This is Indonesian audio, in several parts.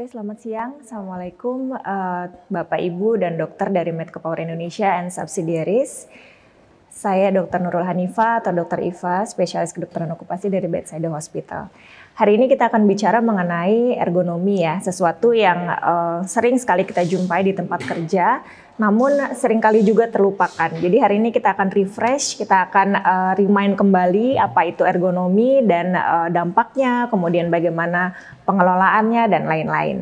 Oke, selamat siang. Assalamualaikum Bapak, Ibu, dan dokter dari Medco Power Indonesia and Subsidiaries. Saya Dr. Nurul Hanifa atau Dr. Iva, spesialis kedokteran okupasi dari Bedside Hospital. Hari ini kita akan bicara mengenai ergonomi ya, sesuatu yang sering sekali kita jumpai di tempat kerja, namun seringkali juga terlupakan. Jadi hari ini kita akan refresh, kita akan remind kembali apa itu ergonomi dan dampaknya, kemudian bagaimana pengelolaannya dan lain-lain.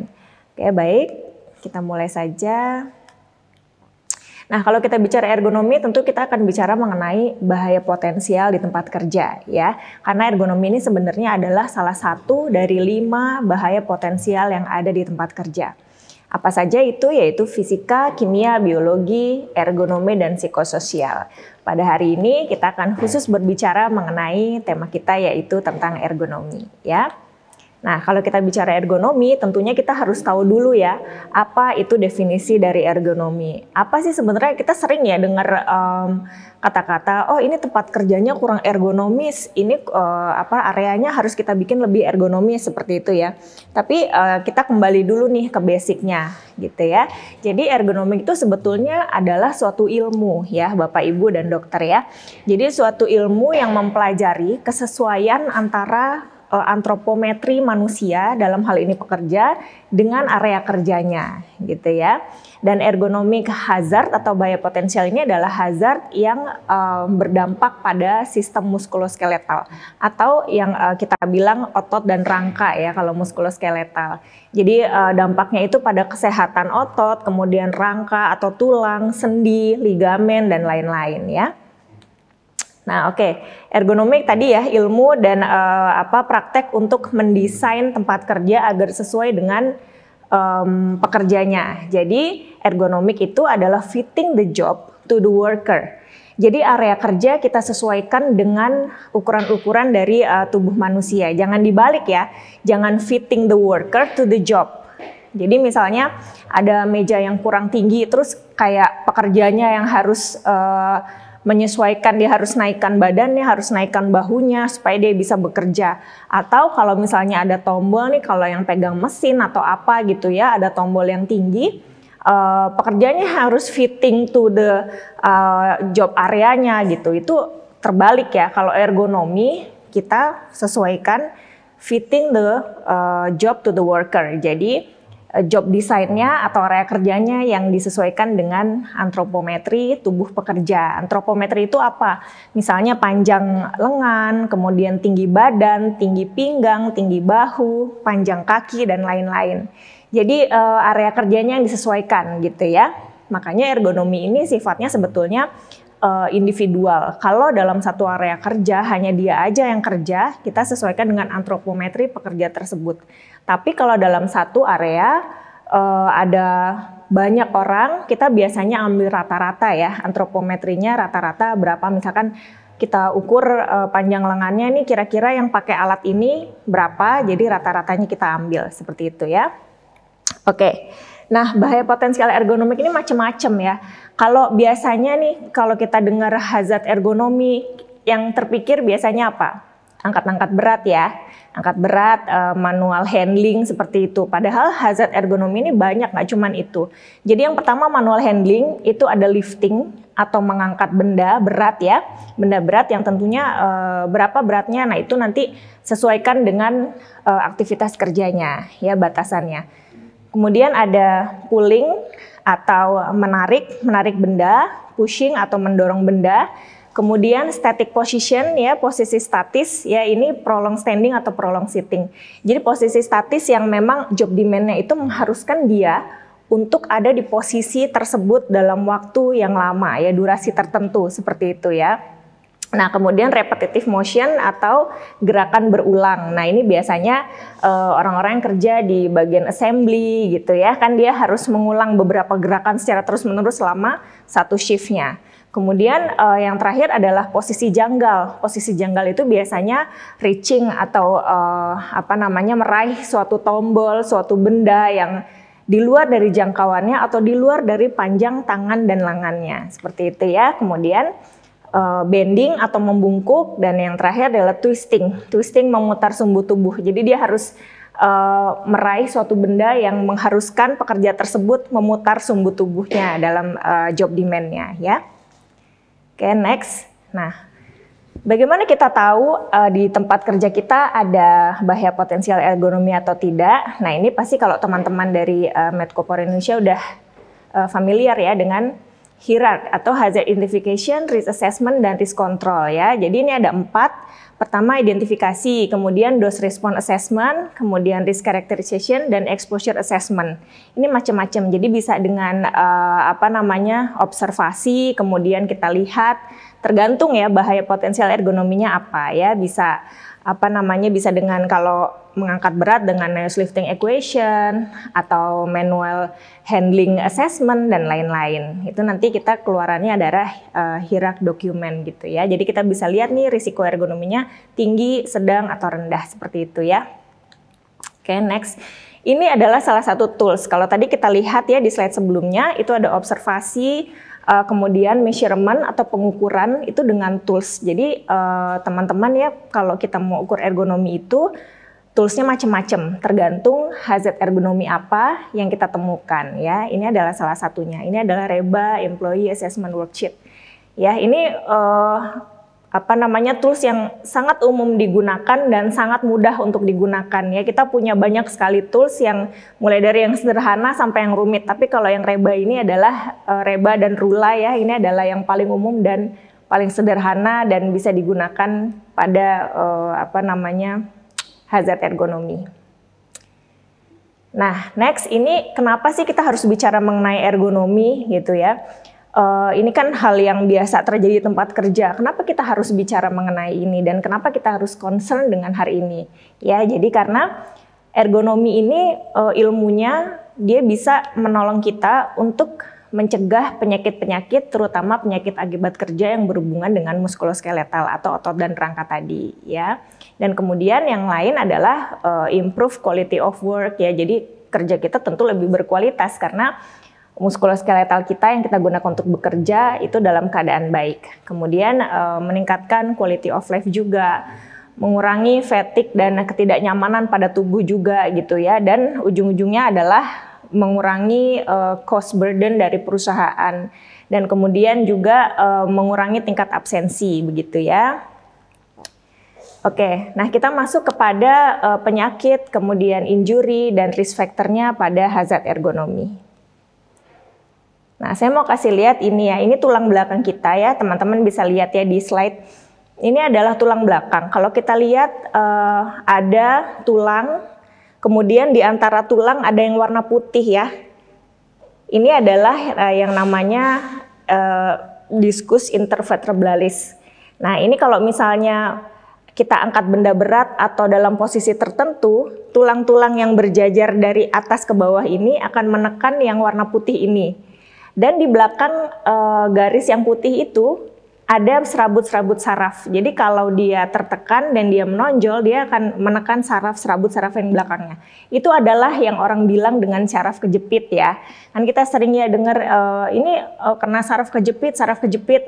Oke, baik, kita mulai saja. Nah, kalau kita bicara ergonomi, tentu kita akan bicara mengenai bahaya potensial di tempat kerja ya. Karena ergonomi ini sebenarnya adalah salah satu dari 5 bahaya potensial yang ada di tempat kerja. Apa saja itu? Yaitu fisika, kimia, biologi, ergonomi, dan psikososial. Pada hari ini kita akan khusus berbicara mengenai tema kita yaitu tentang ergonomi ya. Nah, kalau kita bicara ergonomi, tentunya kita harus tahu dulu ya, apa itu definisi dari ergonomi. Apa sih sebenarnya kita sering ya dengar kata-kata, oh ini tempat kerjanya kurang ergonomis, ini areanya harus kita bikin lebih ergonomis seperti itu ya. Tapi kita kembali dulu nih ke basicnya gitu ya. Jadi ergonomi itu sebetulnya adalah suatu ilmu ya, Bapak, Ibu, dan dokter ya. Jadi suatu ilmu yang mempelajari kesesuaian antara antropometri manusia dalam hal ini pekerja dengan area kerjanya gitu ya. Dan ergonomic hazard atau bahaya potensial ini adalah hazard yang berdampak pada sistem muskuloskeletal atau yang kita bilang otot dan rangka ya kalau muskuloskeletal. Jadi dampaknya itu pada kesehatan otot, kemudian rangka atau tulang, sendi, ligamen, dan lain-lain ya. Nah, oke. Ergonomik tadi ya ilmu dan praktek untuk mendesain tempat kerja agar sesuai dengan pekerjanya. Jadi ergonomik itu adalah fitting the job to the worker. Jadi area kerja kita sesuaikan dengan ukuran-ukuran dari tubuh manusia. Jangan dibalik ya. Jangan fitting the worker to the job. Jadi misalnya ada meja yang kurang tinggi terus kayak pekerjanya yang harus menyesuaikan, dia harus naikkan badannya, harus naikkan bahunya supaya dia bisa bekerja. Atau kalau misalnya ada tombol nih, kalau yang pegang mesin atau apa gitu ya, ada tombol yang tinggi, pekerjanya harus fitting to the job areanya gitu. Itu terbalik ya, kalau ergonomi kita sesuaikan fitting the job to the worker. Jadi job desainnya atau area kerjanya yang disesuaikan dengan antropometri tubuh pekerja. Antropometri itu apa? Misalnya panjang lengan, kemudian tinggi badan, tinggi pinggang, tinggi bahu, panjang kaki, dan lain-lain. Jadi area kerjanya yang disesuaikan gitu ya. Makanya ergonomi ini sifatnya sebetulnya individual. Kalau dalam satu area kerja hanya dia aja yang kerja, kita sesuaikan dengan antropometri pekerja tersebut. Tapi kalau dalam satu area ada banyak orang, kita biasanya ambil rata-rata ya, antropometrinya rata-rata berapa, misalkan kita ukur panjang lengannya ini kira-kira yang pakai alat ini berapa, jadi rata-ratanya kita ambil seperti itu ya. Oke. Nah, bahaya potensial ergonomik ini macam-macam ya. Kalau biasanya nih, kalau kita dengar hazard ergonomi, yang terpikir biasanya apa? Angkat-angkat berat ya. Angkat berat, manual handling seperti itu. Padahal hazard ergonomi ini banyak, nggak cuman itu. Jadi yang pertama manual handling, itu ada lifting atau mengangkat benda berat ya. Benda berat yang tentunya berapa beratnya, nah itu nanti sesuaikan dengan aktivitas kerjanya ya, batasannya. Kemudian ada pulling atau menarik benda, pushing atau mendorong benda. Kemudian static position ya, posisi statis ya, ini prolong standing atau prolong sitting. Jadi posisi statis yang memang job demand-nya itu mengharuskan dia untuk ada di posisi tersebut dalam waktu yang lama ya, durasi tertentu seperti itu ya. Nah, kemudian repetitive motion atau gerakan berulang. Nah, ini biasanya orang-orang yang kerja di bagian assembly gitu ya, kan dia harus mengulang beberapa gerakan secara terus-menerus selama satu shiftnya. Kemudian yang terakhir adalah posisi janggal. Posisi janggal itu biasanya reaching atau meraih suatu tombol, suatu benda yang di luar dari jangkauannya atau di luar dari panjang tangan dan lengannya. Seperti itu ya. Kemudian bending atau membungkuk, dan yang terakhir adalah twisting. Twisting memutar sumbu tubuh. Jadi dia harus meraih suatu benda yang mengharuskan pekerja tersebut memutar sumbu tubuhnya dalam job demand-nya ya. Oke, next. Nah, bagaimana kita tahu di tempat kerja kita ada bahaya potensial ergonomi atau tidak? Nah, ini pasti kalau teman-teman dari Medcopor Indonesia udah familiar ya dengan HIRARC atau Hazard Identification, Risk Assessment, dan Risk Control ya. Jadi ini ada 4. Pertama identifikasi, kemudian dose response assessment, kemudian risk characterization, dan exposure assessment. Ini macam-macam. Jadi bisa dengan observasi, kemudian kita lihat tergantung ya bahaya potensial ergonominya apa ya. Bisa bisa dengan kalau mengangkat berat dengan Nails lifting equation atau manual handling assessment dan lain-lain. Itu nanti kita keluarannya adalah HIRARC document gitu ya. Jadi kita bisa lihat nih risiko ergonominya tinggi, sedang atau rendah seperti itu ya. Oke, next. Ini adalah salah satu tools. Kalau tadi kita lihat ya di slide sebelumnya itu ada observasi, kemudian measurement atau pengukuran itu dengan tools. Jadi teman-teman ya kalau kita mau ukur ergonomi itu toolsnya macam-macam, tergantung hazard ergonomi apa yang kita temukan ya. Ini adalah salah satunya. Ini adalah REBA Employee Assessment Worksheet. Ya, ini tools yang sangat umum digunakan dan sangat mudah untuk digunakan ya. Kita punya banyak sekali tools yang mulai dari yang sederhana sampai yang rumit. Tapi kalau yang REBA ini adalah REBA dan RULA ya. Ini adalah yang paling umum dan paling sederhana dan bisa digunakan pada hazard ergonomi. Nah, next ini kenapa sih kita harus bicara mengenai ergonomi gitu ya? Ini kan hal yang biasa terjadi di tempat kerja. Kenapa kita harus bicara mengenai ini dan kenapa kita harus concern dengan hari ini? Ya, jadi karena ergonomi ini ilmunya dia bisa menolong kita untuk mencegah penyakit-penyakit, terutama penyakit akibat kerja yang berhubungan dengan muskuloskeletal atau otot dan rangka tadi, ya. Dan kemudian yang lain adalah improve quality of work, ya. Jadi kerja kita tentu lebih berkualitas karena muskuloskeletal kita yang kita gunakan untuk bekerja itu dalam keadaan baik. Kemudian meningkatkan quality of life juga, mengurangi fatigue dan ketidaknyamanan pada tubuh juga gitu ya. Dan ujung-ujungnya adalah mengurangi cost burden dari perusahaan dan kemudian juga mengurangi tingkat absensi begitu ya. Oke, nah kita masuk kepada penyakit, kemudian injury dan risk factornya pada hazard ergonomi. Nah, saya mau kasih lihat ini ya, ini tulang belakang kita ya, teman-teman bisa lihat ya di slide. Ini adalah tulang belakang. Kalau kita lihat ada tulang, kemudian di antara tulang ada yang warna putih ya. Ini adalah yang namanya discus intervertebralis. Nah, ini kalau misalnya kita angkat benda berat atau dalam posisi tertentu, tulang-tulang yang berjajar dari atas ke bawah ini akan menekan yang warna putih ini. Dan di belakang garis yang putih itu ada serabut-serabut saraf. Jadi kalau dia tertekan dan dia menonjol, dia akan menekan serabut-saraf yang belakangnya. Itu adalah yang orang bilang dengan saraf kejepit ya. Kan kita seringnya dengar ini kena saraf kejepit.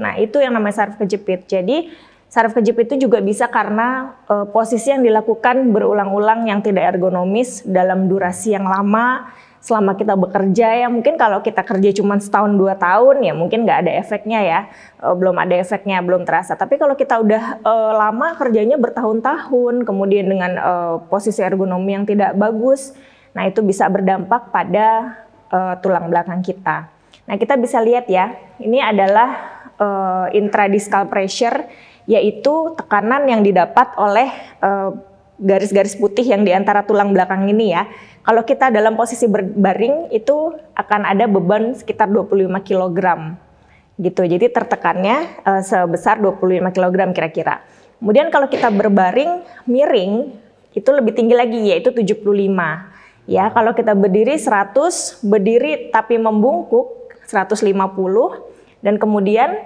Nah, itu yang namanya saraf kejepit. Jadi saraf kejepit itu juga bisa karena posisi yang dilakukan berulang-ulang yang tidak ergonomis dalam durasi yang lama. Selama kita bekerja ya, mungkin kalau kita kerja cuma setahun 2 tahun ya mungkin nggak ada efeknya ya, belum ada efeknya, belum terasa. Tapi kalau kita udah lama kerjanya bertahun-tahun, kemudian dengan posisi ergonomi yang tidak bagus, nah itu bisa berdampak pada tulang belakang kita. Nah, kita bisa lihat ya, ini adalah intradiscal pressure, yaitu tekanan yang didapat oleh garis-garis putih yang di antara tulang belakang ini ya. Kalau kita dalam posisi berbaring itu akan ada beban sekitar 25 kg gitu. Jadi tertekannya sebesar 25 kg kira-kira. Kemudian kalau kita berbaring miring itu lebih tinggi lagi yaitu 75. Ya, kalau kita berdiri 100, berdiri tapi membungkuk 150 dan kemudian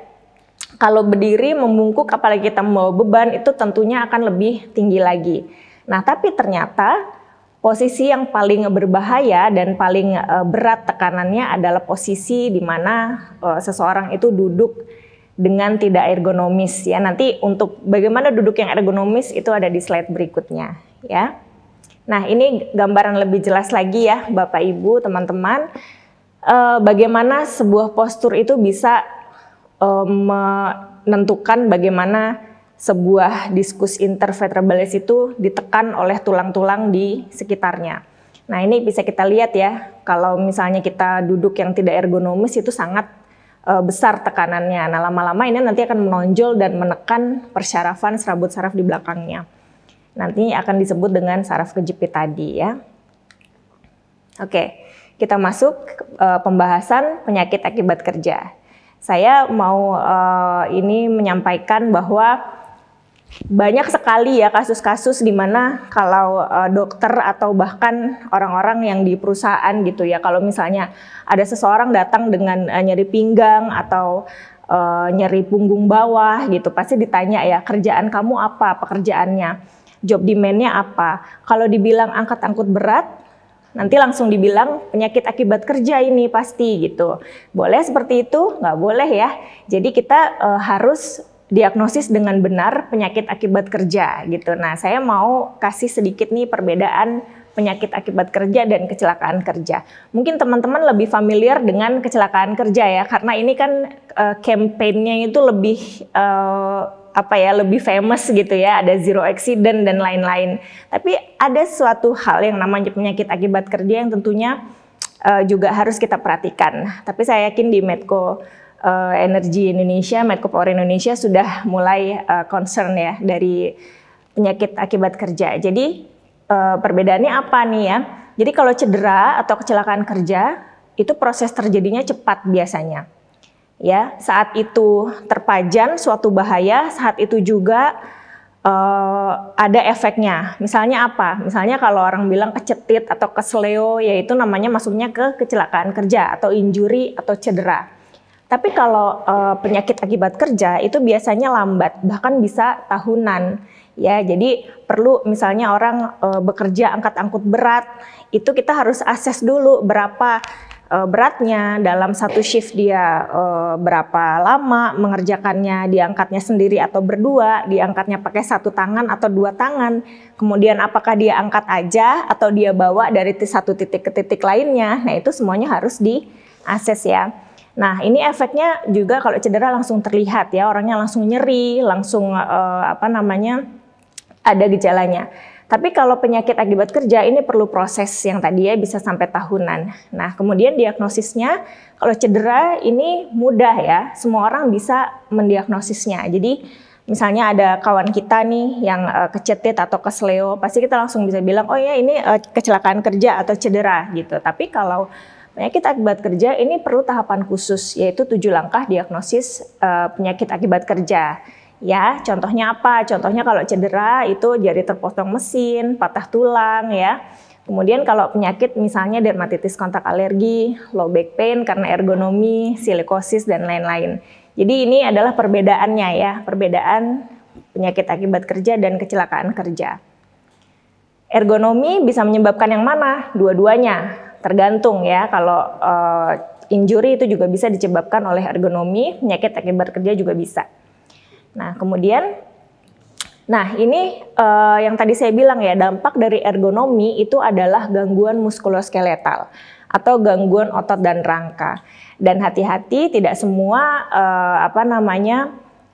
kalau berdiri membungkuk apalagi kita membawa beban itu tentunya akan lebih tinggi lagi. Nah, tapi ternyata posisi yang paling berbahaya dan paling berat tekanannya adalah posisi di mana seseorang itu duduk dengan tidak ergonomis ya. Nanti untuk bagaimana duduk yang ergonomis itu ada di slide berikutnya ya. Nah, ini gambaran lebih jelas lagi ya Bapak Ibu, teman-teman, bagaimana sebuah postur itu bisa menentukan bagaimana sebuah diskus intervertebralis itu ditekan oleh tulang-tulang di sekitarnya. Nah, ini bisa kita lihat ya, kalau misalnya kita duduk yang tidak ergonomis itu sangat besar tekanannya. Nah, lama-lama ini nanti akan menonjol dan menekan persyarafan serabut saraf di belakangnya. Nanti akan disebut dengan saraf kejepit tadi ya. Oke, kita masuk pembahasan penyakit akibat kerja. Saya mau ini menyampaikan bahwa banyak sekali ya kasus-kasus di mana kalau dokter atau bahkan orang-orang yang di perusahaan gitu ya, kalau misalnya ada seseorang datang dengan nyeri pinggang atau nyeri punggung bawah gitu, pasti ditanya ya, kerjaan kamu apa, pekerjaannya, job demand-nya apa. Kalau dibilang angkat-angkut berat, nanti langsung dibilang penyakit akibat kerja ini pasti gitu. Boleh seperti itu? Nggak boleh ya. Jadi kita harus diagnosis dengan benar penyakit akibat kerja gitu. Nah, saya mau kasih sedikit nih perbedaan penyakit akibat kerja dan kecelakaan kerja. Mungkin teman-teman lebih familiar dengan kecelakaan kerja ya, karena ini kan campaign-nya itu lebih lebih famous gitu ya, ada zero accident dan lain-lain. Tapi ada suatu hal yang namanya penyakit akibat kerja yang tentunya juga harus kita perhatikan. Tapi saya yakin di Medco Energi Indonesia, Medco Power Indonesia sudah mulai concern ya dari penyakit akibat kerja. Jadi perbedaannya apa nih ya? Jadi kalau cedera atau kecelakaan kerja itu proses terjadinya cepat biasanya. Ya, saat itu terpajan suatu bahaya, saat itu juga ada efeknya. Misalnya apa? Misalnya kalau orang bilang kecetit atau kesleo, yaitu namanya masuknya ke kecelakaan kerja atau injury atau cedera. Tapi kalau penyakit akibat kerja itu biasanya lambat, bahkan bisa tahunan. Ya, jadi perlu misalnya orang bekerja angkat-angkut berat, itu kita harus assess dulu berapa beratnya, dalam satu shift dia berapa lama mengerjakannya, diangkatnya sendiri atau berdua, diangkatnya pakai satu tangan atau dua tangan, kemudian apakah dia angkat aja atau dia bawa dari satu titik ke titik lainnya. Nah, itu semuanya harus di-assess ya. Nah, ini efeknya juga kalau cedera langsung terlihat ya, orangnya langsung nyeri, langsung ada gejalanya. Tapi kalau penyakit akibat kerja ini perlu proses yang tadi ya bisa sampai tahunan. Nah, kemudian diagnosisnya kalau cedera ini mudah ya, semua orang bisa mendiagnosisnya. Jadi misalnya ada kawan kita nih yang kecetit atau kesleo, pasti kita langsung bisa bilang, oh ya ini kecelakaan kerja atau cedera gitu. Tapi kalau penyakit akibat kerja ini perlu tahapan khusus, yaitu 7 langkah diagnosis penyakit akibat kerja. Ya, contohnya apa? Contohnya kalau cedera itu jari terpotong mesin, patah tulang ya. Kemudian kalau penyakit misalnya dermatitis kontak alergi, low back pain karena ergonomi, silikosis dan lain-lain. Jadi ini adalah perbedaannya ya, perbedaan penyakit akibat kerja dan kecelakaan kerja. Ergonomi bisa menyebabkan yang mana? Dua-duanya, tergantung ya. Kalau injury itu juga bisa disebabkan oleh ergonomi, penyakit akibat kerja juga bisa. Nah, kemudian, ini yang tadi saya bilang ya, dampak dari ergonomi itu adalah gangguan muskuloskeletal atau gangguan otot dan rangka. Dan hati-hati, tidak semua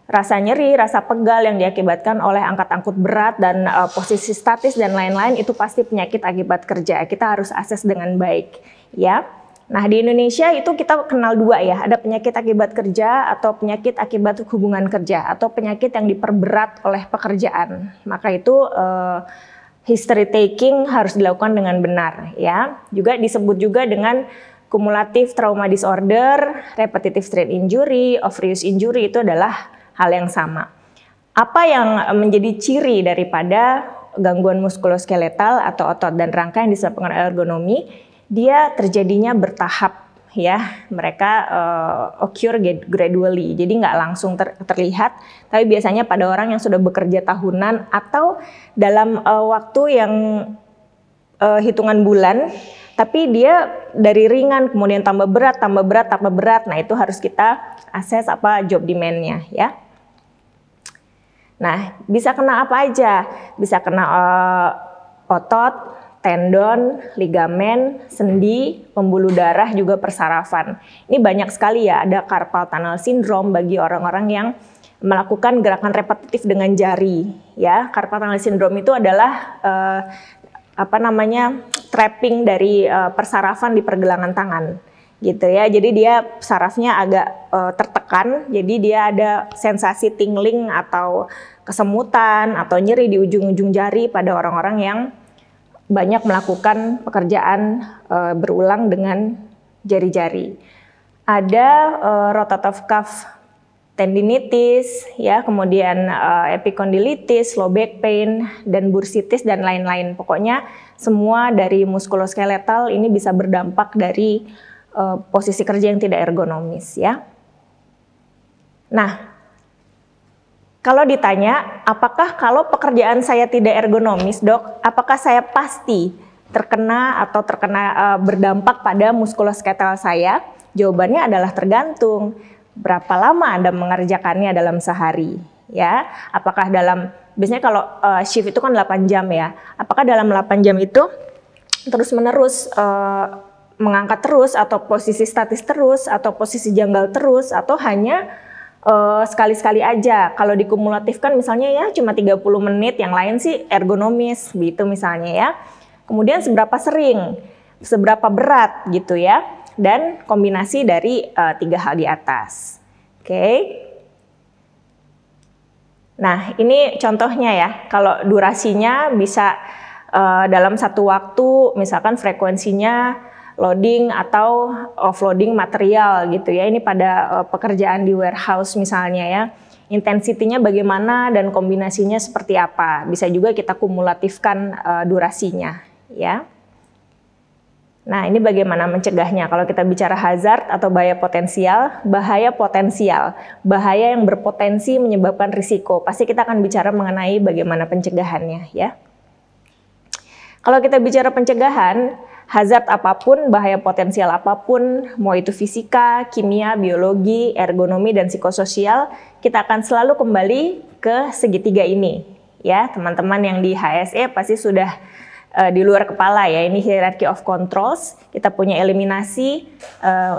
rasa nyeri, rasa pegal yang diakibatkan oleh angkat-angkut berat dan posisi statis dan lain-lain itu pasti penyakit akibat kerja. Kita harus assess dengan baik, ya. Nah, di Indonesia itu kita kenal dua ya, ada penyakit akibat kerja atau penyakit akibat hubungan kerja atau penyakit yang diperberat oleh pekerjaan. Maka itu history taking harus dilakukan dengan benar ya. Juga disebut juga dengan cumulative trauma disorder, repetitive strain injury, overuse injury, itu adalah hal yang sama. Apa yang menjadi ciri daripada gangguan muskuloskeletal atau otot dan rangka yang disebabkan ergonomi? Dia terjadinya bertahap ya, mereka occur gradually, jadi nggak langsung terlihat, tapi biasanya pada orang yang sudah bekerja tahunan atau dalam waktu yang hitungan bulan, tapi dia dari ringan kemudian tambah berat, tambah berat, tambah berat. Nah, itu harus kita assess apa job demand-nya ya. Nah, bisa kena apa aja? Bisa kena otot, tendon, ligamen, sendi, pembuluh darah, juga persarafan. Ini banyak sekali ya, ada carpal tunnel syndrome bagi orang-orang yang melakukan gerakan repetitif dengan jari. Ya, carpal tunnel syndrome itu adalah trapping dari persarafan di pergelangan tangan. Gitu ya, jadi dia sarafnya agak tertekan, jadi dia ada sensasi tingling atau kesemutan atau nyeri di ujung-ujung jari pada orang-orang yang banyak melakukan pekerjaan berulang dengan jari-jari. Ada rotator cuff tendinitis, ya, kemudian epicondylitis, low back pain, dan bursitis dan lain-lain. Pokoknya semua dari muskuloskeletal ini bisa berdampak dari posisi kerja yang tidak ergonomis, ya. Nah, kalau ditanya, apakah kalau pekerjaan saya tidak ergonomis, dok, apakah saya pasti terkena berdampak pada muskuloskeletal saya? Jawabannya adalah tergantung berapa lama Anda mengerjakannya dalam sehari, ya. Apakah biasanya kalau shift itu kan 8 jam ya, apakah dalam 8 jam itu terus-menerus mengangkat terus, atau posisi statis terus, atau posisi janggal terus, atau hanya sekali-sekali aja. Kalau dikumulatifkan misalnya ya cuma 30 menit, yang lain sih ergonomis gitu misalnya ya. Kemudian seberapa sering, seberapa berat gitu ya, dan kombinasi dari 3 hal di atas. Oke. Nah, ini contohnya ya, kalau durasinya bisa dalam satu waktu, misalkan frekuensinya loading atau offloading material gitu ya. Ini pada pekerjaan di warehouse misalnya ya. Intensitinya bagaimana dan kombinasinya seperti apa. Bisa juga kita kumulatifkan durasinya ya. Nah, ini bagaimana mencegahnya. Kalau kita bicara hazard atau bahaya potensial bahaya yang berpotensi menyebabkan risiko. Pasti kita akan bicara mengenai bagaimana pencegahannya ya. Kalau kita bicara pencegahan, hazard apapun, bahaya potensial apapun, mau itu fisika, kimia, biologi, ergonomi, dan psikososial, kita akan selalu kembali ke segitiga ini. Ya, teman-teman yang di HSE pasti sudah di luar kepala ya, ini hierarchy of controls. Kita punya eliminasi,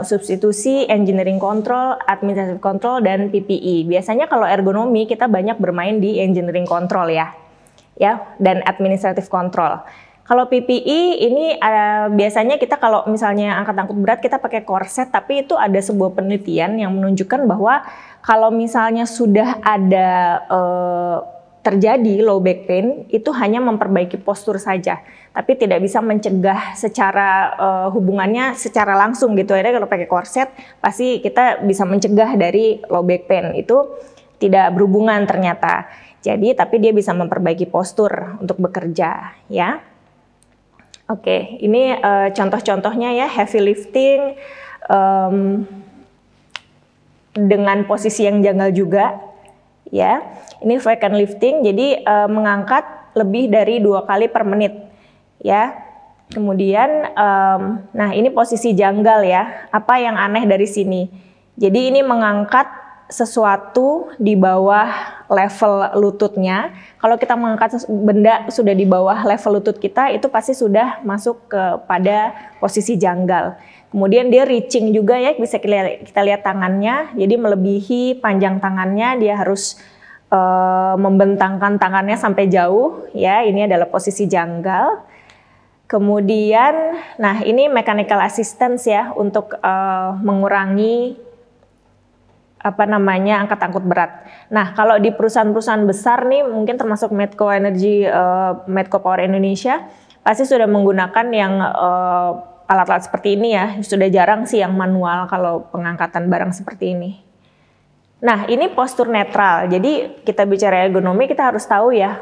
substitusi, engineering control, administrative control, dan PPE. Biasanya kalau ergonomi kita banyak bermain di engineering control ya, dan administrative control. Kalau PPE ini biasanya kita kalau misalnya angkat-angkut berat kita pakai korset, tapi itu ada sebuah penelitian yang menunjukkan bahwa kalau misalnya sudah ada terjadi low back pain, itu hanya memperbaiki postur saja, tapi tidak bisa mencegah secara hubungannya secara langsung gitu. Jadi kalau pakai korset pasti kita bisa mencegah dari low back pain, itu tidak berhubungan ternyata. Jadi tapi dia bisa memperbaiki postur untuk bekerja ya. Oke, ini contoh-contohnya ya, heavy lifting dengan posisi yang janggal juga, ya. Ini vacant lifting, jadi mengangkat lebih dari 2 kali per menit, ya. Kemudian, nah ini posisi janggal ya. Apa yang aneh dari sini? Jadi ini mengangkat sesuatu di bawah level lututnya. Kalau kita mengangkat benda sudah di bawah level lutut kita, itu pasti sudah masuk kepada posisi janggal. Kemudian dia reaching juga ya, bisa kita lihat tangannya, jadi melebihi panjang tangannya, dia harus membentangkan tangannya sampai jauh ya, ini adalah posisi janggal. Kemudian, nah ini mechanical assistance ya, untuk mengurangi angkat-angkut berat. Nah, kalau di perusahaan-perusahaan besar nih, mungkin termasuk Medco Energy, Medco Power Indonesia, pasti sudah menggunakan yang alat-alat seperti ini ya. Sudah jarang sih yang manual kalau pengangkatan barang seperti ini. Nah, ini postur netral. Jadi kita bicara ergonomi, kita harus tahu ya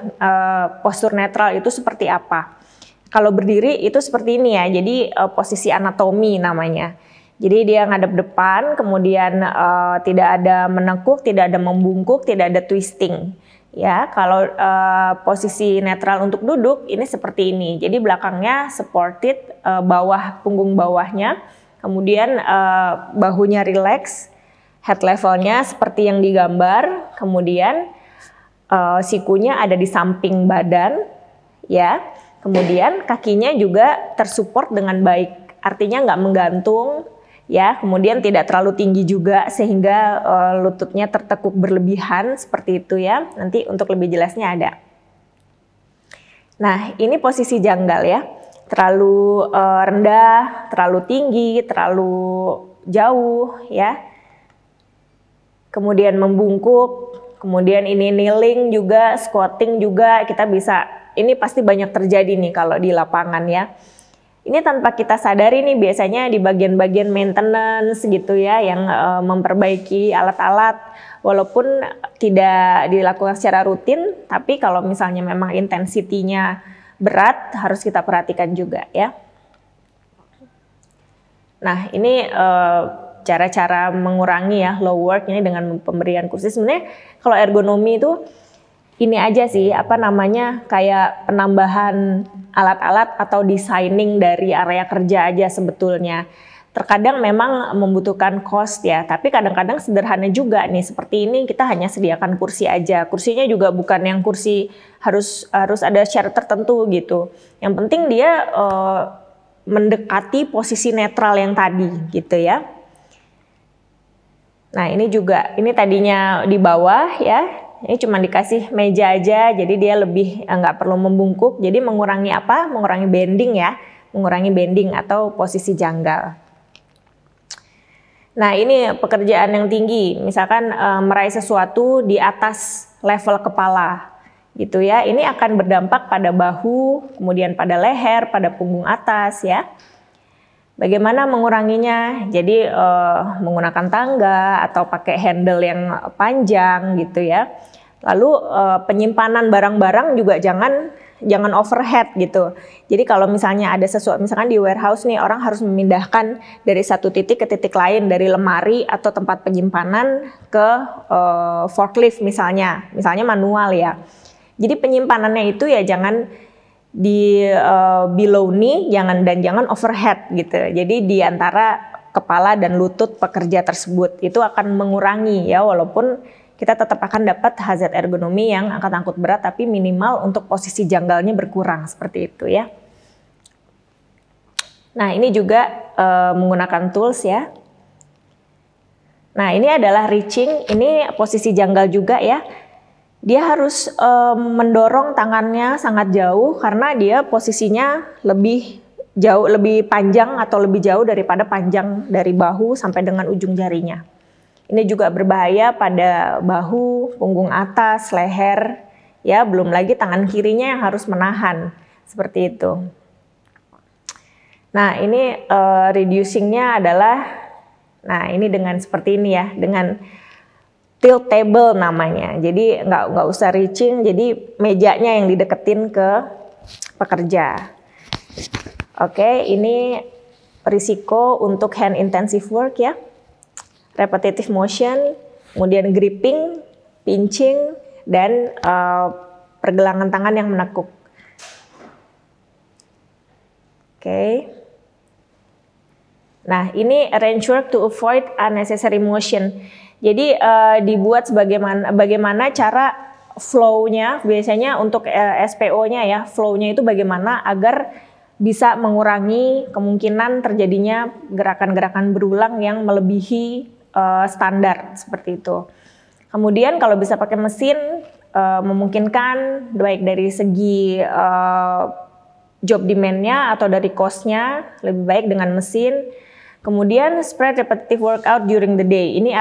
postur netral itu seperti apa. Kalau berdiri itu seperti ini ya. Jadi posisi anatomi namanya. Jadi dia ngadep depan, kemudian tidak ada menekuk, tidak ada membungkuk, tidak ada twisting. Ya, kalau posisi netral untuk duduk ini seperti ini. Jadi belakangnya supported, punggung bawahnya, kemudian bahunya relax, head levelnya seperti yang digambar, kemudian sikunya ada di samping badan, ya. Kemudian kakinya juga tersupport dengan baik, artinya nggak menggantung, ya. Kemudian tidak terlalu tinggi juga sehingga lututnya tertekuk berlebihan seperti itu ya. Nanti untuk lebih jelasnya ada. Nah, ini posisi janggal ya, terlalu rendah, terlalu tinggi, terlalu jauh ya. Kemudian membungkuk, kemudian ini kneeling juga, squatting juga kita bisa. Ini pasti banyak terjadi nih kalau di lapangan ya. Ini tanpa kita sadari nih biasanya di bagian-bagian maintenance gitu ya, yang memperbaiki alat-alat walaupun tidak dilakukan secara rutin, tapi kalau misalnya memang intensitinya berat harus kita perhatikan juga ya. Nah, ini cara-cara mengurangi ya low work ini dengan pemberian kursi. Sebenarnya kalau ergonomi itu ini aja sih, apa namanya, kayak penambahan alat-alat atau designing dari area kerja aja sebetulnya. Terkadang memang membutuhkan cost ya, tapi kadang-kadang sederhana juga nih. Seperti ini kita hanya sediakan kursi aja. Kursinya juga bukan yang kursi harus ada syarat tertentu gitu. Yang penting dia mendekati posisi netral yang tadi gitu ya. Nah, ini juga, ini tadinya di bawah ya. Ini cuma dikasih meja aja, jadi dia lebih nggak perlu membungkuk. Jadi mengurangi apa? Mengurangi bending ya, mengurangi bending atau posisi janggal. Nah, ini pekerjaan yang tinggi, misalkan meraih sesuatu di atas level kepala, gitu ya. Ini akan berdampak pada bahu, kemudian pada leher, pada punggung atas ya. Bagaimana menguranginya? Jadi menggunakan tangga atau pakai handle yang panjang gitu ya. Lalu penyimpanan barang-barang juga jangan overhead gitu. Jadi kalau misalnya ada sesuatu, misalkan di warehouse nih orang harus memindahkan dari satu titik ke titik lain, dari lemari atau tempat penyimpanan ke forklift misalnya manual ya. Jadi penyimpanannya itu ya jangan di below knee, jangan overhead gitu. Jadi di antara kepala dan lutut pekerja tersebut itu akan mengurangi ya, walaupun kita tetap akan dapat hazard ergonomi yang angkat-angkut berat, tapi minimal untuk posisi janggalnya berkurang seperti itu ya. Nah, ini juga menggunakan tools ya. Nah, ini adalah reaching, ini posisi janggal juga ya. Dia harus mendorong tangannya sangat jauh karena dia posisinya lebih jauh, lebih panjang atau lebih jauh daripada panjang dari bahu sampai dengan ujung jarinya. Ini juga berbahaya pada bahu, punggung atas, leher, ya, belum lagi tangan kirinya yang harus menahan, seperti itu. Nah, ini reducingnya adalah, nah ini dengan seperti ini ya, dengan tilt table namanya. Jadi nggak usah reaching, jadi mejanya yang dideketin ke pekerja. Oke, ini risiko untuk hand intensive work ya. Repetitive motion, kemudian gripping, pinching, dan pergelangan tangan yang menekuk. Oke. Nah, ini arrange work to avoid unnecessary motion. Jadi dibuat bagaimana cara flow-nya, biasanya untuk SPO-nya ya, flow-nya itu bagaimana agar bisa mengurangi kemungkinan terjadinya gerakan-gerakan berulang yang melebihi standar seperti itu. Kemudian kalau bisa pakai mesin memungkinkan baik dari segi job demand-nya atau dari cost-nya lebih baik dengan mesin. Kemudian spread repetitive workout during the day. Ini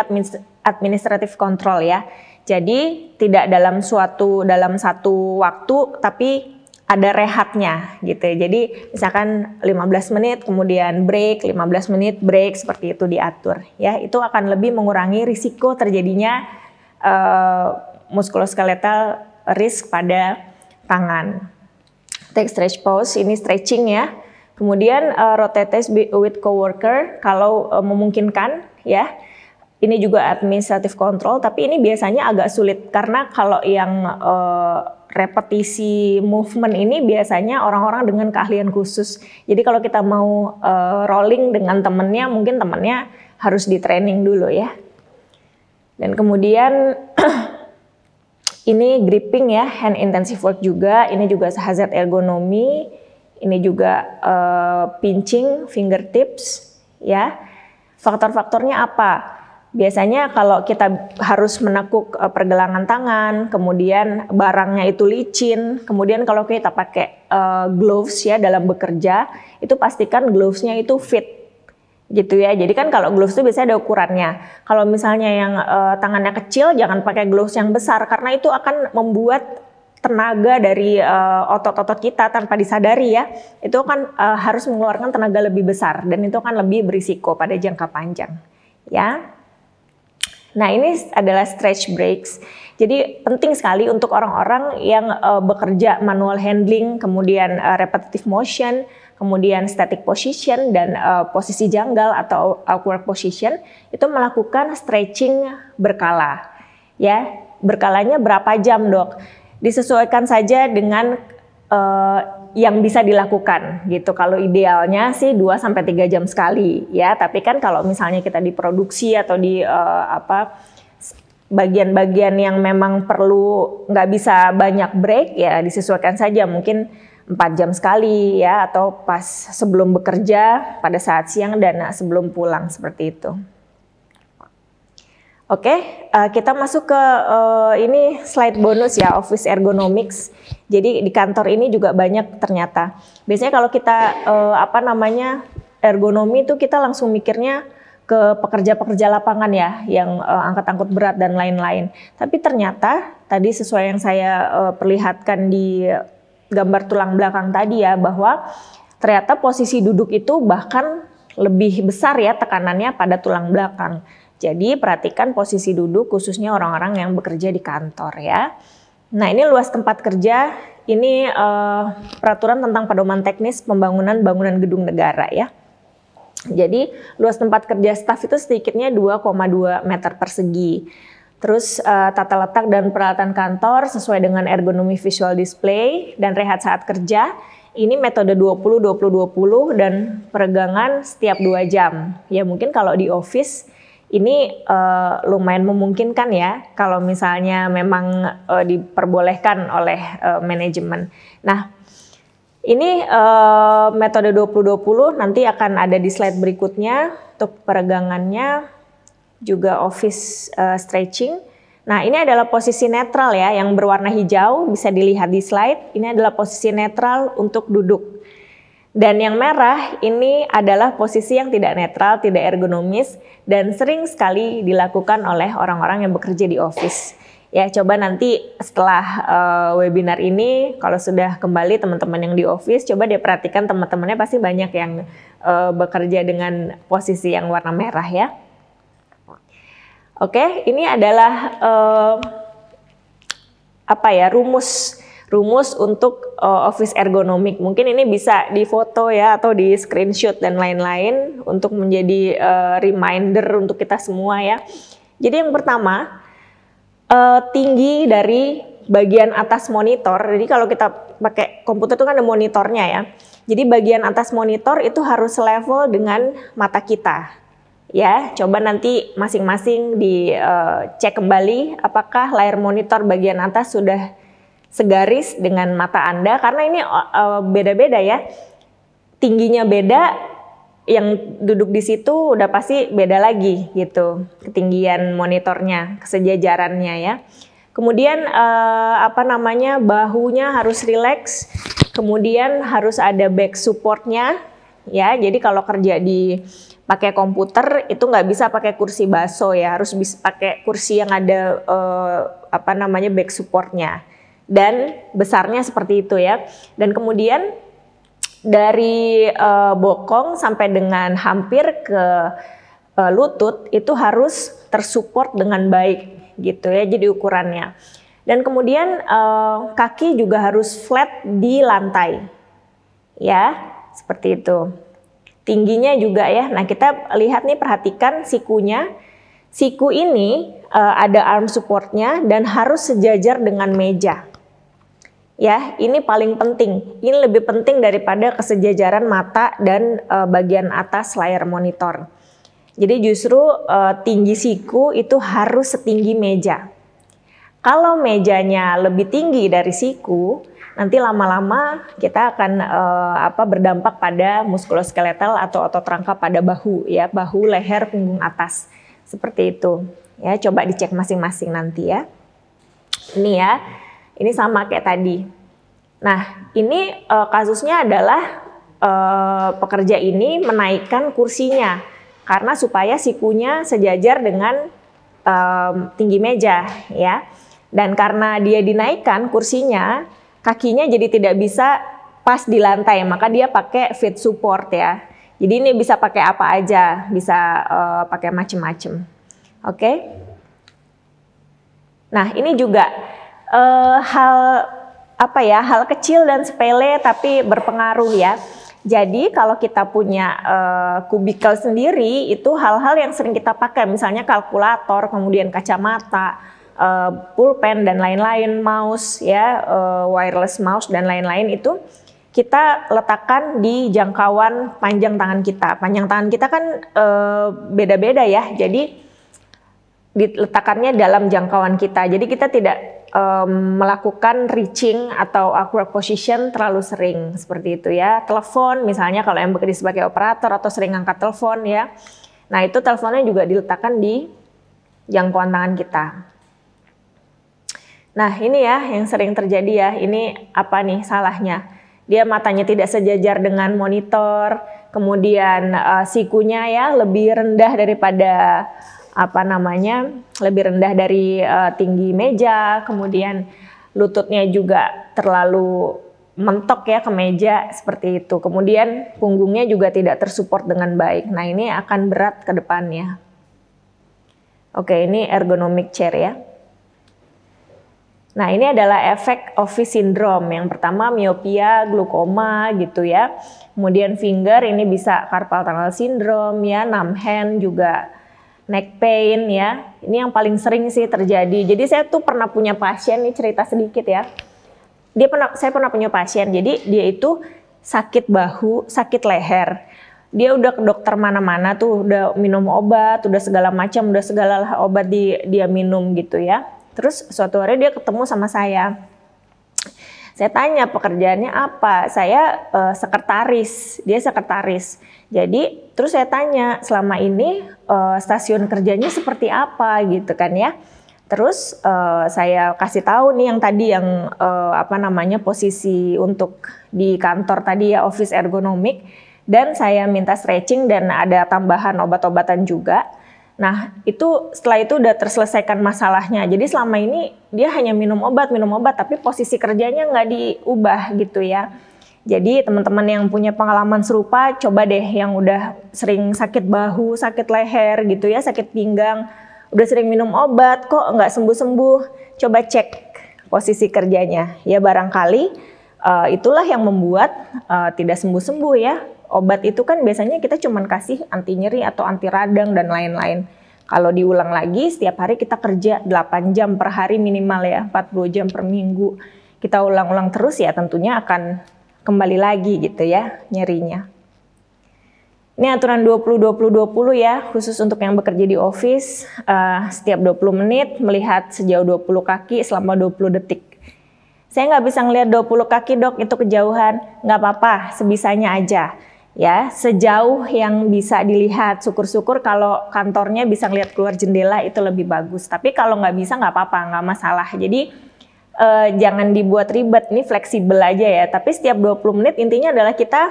administrative control ya. Jadi tidak dalam satu waktu tapi ada rehatnya gitu. Jadi misalkan 15 menit kemudian break, 15 menit break, seperti itu diatur ya. Itu akan lebih mengurangi risiko terjadinya musculoskeletal risk pada tangan. Take stretch pause, ini stretching ya. Kemudian rotate with coworker kalau memungkinkan ya. Ini juga administrative control, tapi ini biasanya agak sulit karena kalau yang repetisi movement ini biasanya orang-orang dengan keahlian khusus. Jadi kalau kita mau rolling dengan temennya, mungkin temennya harus di training dulu ya. Dan kemudian Ini gripping ya, hand intensive work juga. Ini juga hazard ergonomi. Ini juga pinching fingertips ya. Faktor-faktornya apa? Biasanya kalau kita harus menekuk pergelangan tangan, kemudian barangnya itu licin, kemudian kalau kita pakai gloves ya dalam bekerja, itu pastikan glovesnya itu fit gitu ya. Jadi kan kalau gloves itu biasanya ada ukurannya. Kalau misalnya yang tangannya kecil, jangan pakai gloves yang besar karena itu akan membuat tenaga dari otot-otot kita tanpa disadari ya, itu kan harus mengeluarkan tenaga lebih besar dan itu akan lebih berisiko pada jangka panjang ya. Nah ini adalah stretch breaks. Jadi penting sekali untuk orang-orang yang bekerja manual handling, kemudian repetitive motion, kemudian static position dan posisi janggal atau awkward position itu melakukan stretching berkala. Ya, berkalanya berapa jam, Dok? Disesuaikan saja dengan yang bisa dilakukan gitu. Kalau idealnya sih 2 sampai 3 jam sekali ya, tapi kan kalau misalnya kita di produksi atau di bagian-bagian yang memang perlu nggak bisa banyak break ya disesuaikan saja, mungkin 4 jam sekali ya, atau pas sebelum bekerja pada saat siang dan sebelum pulang seperti itu. Oke, kita masuk ke ini slide bonus ya, office ergonomics. Jadi di kantor ini juga banyak ternyata. Biasanya kalau kita ergonomi itu kita langsung mikirnya ke pekerja-pekerja lapangan ya, yang angkat-angkut berat dan lain-lain. Tapi ternyata tadi sesuai yang saya perlihatkan di gambar tulang belakang tadi ya, bahwa ternyata posisi duduk itu bahkan lebih besar ya tekanannya pada tulang belakang. Jadi perhatikan posisi duduk khususnya orang-orang yang bekerja di kantor ya. Nah ini luas tempat kerja, ini peraturan tentang pedoman teknis pembangunan bangunan gedung negara ya. Jadi luas tempat kerja staf itu sedikitnya 2,2 meter persegi. Terus tata letak dan peralatan kantor sesuai dengan ergonomi visual display dan rehat saat kerja. Ini metode 20-20-20 dan peregangan setiap 2 jam. Ya mungkin kalau di office ini lumayan memungkinkan ya kalau misalnya memang diperbolehkan oleh manajemen. Nah ini metode 20-20 nanti akan ada di slide berikutnya untuk peregangannya, juga office stretching. Nah ini adalah posisi netral ya yang berwarna hijau, bisa dilihat di slide. Ini adalah posisi netral untuk duduk. Dan yang merah ini adalah posisi yang tidak netral, tidak ergonomis, dan sering sekali dilakukan oleh orang-orang yang bekerja di office. Ya, coba nanti setelah webinar ini, kalau sudah kembali teman-teman yang di office, coba dia perhatikan teman-temannya pasti banyak yang bekerja dengan posisi yang warna merah ya. Oke, ini adalah rumus untuk office ergonomik. Mungkin ini bisa difoto ya atau di screenshot dan lain-lain untuk menjadi reminder untuk kita semua ya. Jadi yang pertama, tinggi dari bagian atas monitor. Jadi kalau kita pakai komputer itu kan ada monitornya ya. Jadi bagian atas monitor itu harus level dengan mata kita. Ya, coba nanti masing-masing dicek kembali apakah layar monitor bagian atas sudah segaris dengan mata Anda, karena ini beda-beda ya, tingginya beda, yang duduk di situ udah pasti beda lagi gitu, ketinggian monitornya, kesejajarannya ya. Kemudian bahunya harus rileks, kemudian harus ada back supportnya ya. Jadi kalau kerja di pakai komputer itu nggak bisa pakai kursi baso ya, harus bisa pakai kursi yang ada back supportnya. Dan besarnya seperti itu ya. Dan kemudian dari bokong sampai dengan hampir ke lutut itu harus tersupport dengan baik gitu ya, jadi ukurannya. Dan kemudian kaki juga harus flat di lantai ya, seperti itu. Tingginya juga ya. Nah kita lihat nih, perhatikan sikunya. Siku ini ada arm supportnya dan harus sejajar dengan meja. Ya, ini paling penting. Ini lebih penting daripada kesejajaran mata dan bagian atas layar monitor. Jadi justru tinggi siku itu harus setinggi meja. Kalau mejanya lebih tinggi dari siku, nanti lama-lama kita akan berdampak pada muskuloskeletal atau otot rangka pada bahu ya, bahu, leher, punggung atas. Seperti itu. Ya, coba dicek masing-masing nanti ya. Ini ya. Ini sama kayak tadi. Nah, ini kasusnya adalah pekerja ini menaikkan kursinya karena supaya sikunya sejajar dengan tinggi meja ya. Dan karena dia dinaikkan kursinya, kakinya jadi tidak bisa pas di lantai, maka dia pakai feet support ya. Jadi ini bisa pakai apa aja, bisa pakai macem-macem. Oke. Nah, ini juga hal kecil dan sepele tapi berpengaruh ya. Jadi kalau kita punya kubikel sendiri, itu hal-hal yang sering kita pakai, misalnya kalkulator, kemudian kacamata, pulpen dan lain-lain, mouse ya, wireless mouse dan lain-lain, itu kita letakkan di jangkauan panjang tangan kita. Panjang tangan kita kan beda-beda ya, jadi diletakkannya dalam jangkauan kita. Jadi kita tidak melakukan reaching atau awkward position terlalu sering seperti itu ya. Telepon misalnya, kalau yang bekerja sebagai operator atau sering angkat telepon ya, nah itu teleponnya juga diletakkan di jangkauan tangan kita. Nah ini ya yang sering terjadi ya, ini apa nih salahnya? Dia matanya tidak sejajar dengan monitor, kemudian sikunya ya lebih rendah daripada lebih rendah dari tinggi meja, kemudian lututnya juga terlalu mentok ya ke meja seperti itu. Kemudian punggungnya juga tidak tersupport dengan baik. Nah ini akan berat ke depannya. Oke, ini ergonomic chair ya. Nah ini adalah efek office syndrome. Yang pertama miopia, glaukoma gitu ya. Kemudian finger ini bisa carpal tunnel syndrome ya, numb hand juga, neck pain ya. Ini yang paling sering sih terjadi. Jadi saya tuh pernah punya pasien, nih cerita sedikit ya. Saya pernah punya pasien, jadi dia itu sakit bahu, sakit leher. Dia udah ke dokter mana-mana tuh, udah minum obat, udah segala macam, udah segala obat dia minum gitu ya. Terus suatu hari dia ketemu sama saya. Saya tanya pekerjaannya apa? Saya sekretaris, dia sekretaris. Jadi terus saya tanya selama ini stasiun kerjanya seperti apa gitu kan ya. Terus saya kasih tahu nih yang tadi yang posisi untuk di kantor tadi ya, office ergonomik, dan saya minta stretching dan ada tambahan obat-obatan juga. Nah itu setelah itu udah terselesaikan masalahnya. Jadi selama ini dia hanya minum obat, tapi posisi kerjanya nggak diubah gitu ya. Jadi teman-teman yang punya pengalaman serupa, coba deh yang udah sering sakit bahu, sakit leher gitu ya, sakit pinggang, udah sering minum obat kok nggak sembuh-sembuh, coba cek posisi kerjanya. Ya barangkali itulah yang membuat tidak sembuh-sembuh ya. Obat itu kan biasanya kita cuma kasih anti nyeri atau anti radang dan lain-lain. Kalau diulang lagi setiap hari kita kerja 8 jam per hari minimal ya, 42 jam per minggu. Kita ulang-ulang terus ya tentunya akan kembali lagi gitu ya nyerinya. Ini aturan 20-20-20 ya, khusus untuk yang bekerja di office. Setiap 20 menit melihat sejauh 20 kaki selama 20 detik. Saya nggak bisa ngelihat 20 kaki dok, itu kejauhan. Nggak apa-apa, sebisanya aja. Ya, sejauh yang bisa dilihat. Syukur-syukur kalau kantornya bisa ngelihat keluar jendela itu lebih bagus. Tapi kalau nggak bisa nggak apa-apa, nggak masalah. Jadi jangan dibuat ribet, ini fleksibel aja ya. Tapi setiap 20 menit intinya adalah kita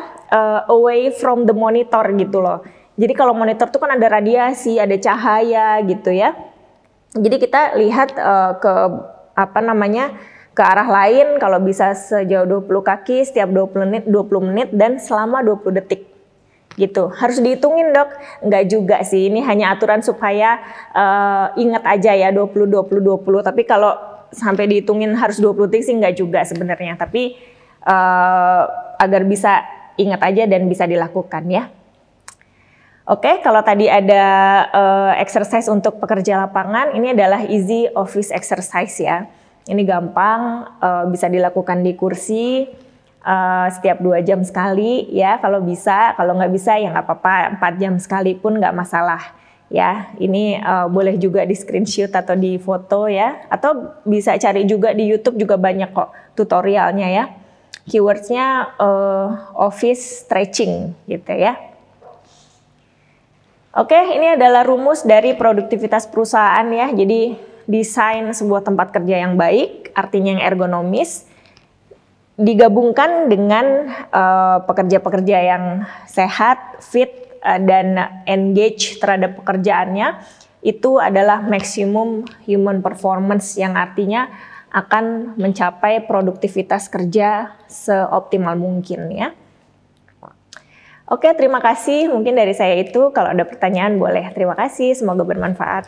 away from the monitor gitu loh. Jadi kalau monitor tuh kan ada radiasi, ada cahaya gitu ya. Jadi kita lihat ke arah lain, kalau bisa sejauh 20 kaki setiap 20 menit dan selama 20 detik gitu. Harus dihitungin dok? Enggak juga sih, ini hanya aturan supaya ingat aja ya 20-20-20. Tapi kalau sampai dihitungin harus 20 detik sih enggak juga sebenarnya. Tapi agar bisa ingat aja dan bisa dilakukan ya. Oke, kalau tadi ada exercise untuk pekerja lapangan, ini adalah easy office exercise ya. Ini gampang, bisa dilakukan di kursi setiap 2 jam sekali ya kalau bisa. Kalau nggak bisa ya nggak apa-apa, 4 jam sekali pun nggak masalah. Ya, ini boleh juga di screenshot atau di foto ya, atau bisa cari juga di YouTube juga banyak kok tutorialnya ya. Keywordsnya office stretching gitu ya. Oke, ini adalah rumus dari produktivitas perusahaan ya. Jadi desain sebuah tempat kerja yang baik, artinya yang ergonomis, digabungkan dengan pekerja-pekerja yang sehat, fit, dan engage terhadap pekerjaannya, itu adalah maximum human performance yang artinya akan mencapai produktivitas kerja seoptimal mungkin ya. Oke, terima kasih. Mungkin dari saya itu. Kalau ada pertanyaan boleh. Terima kasih. Semoga bermanfaat.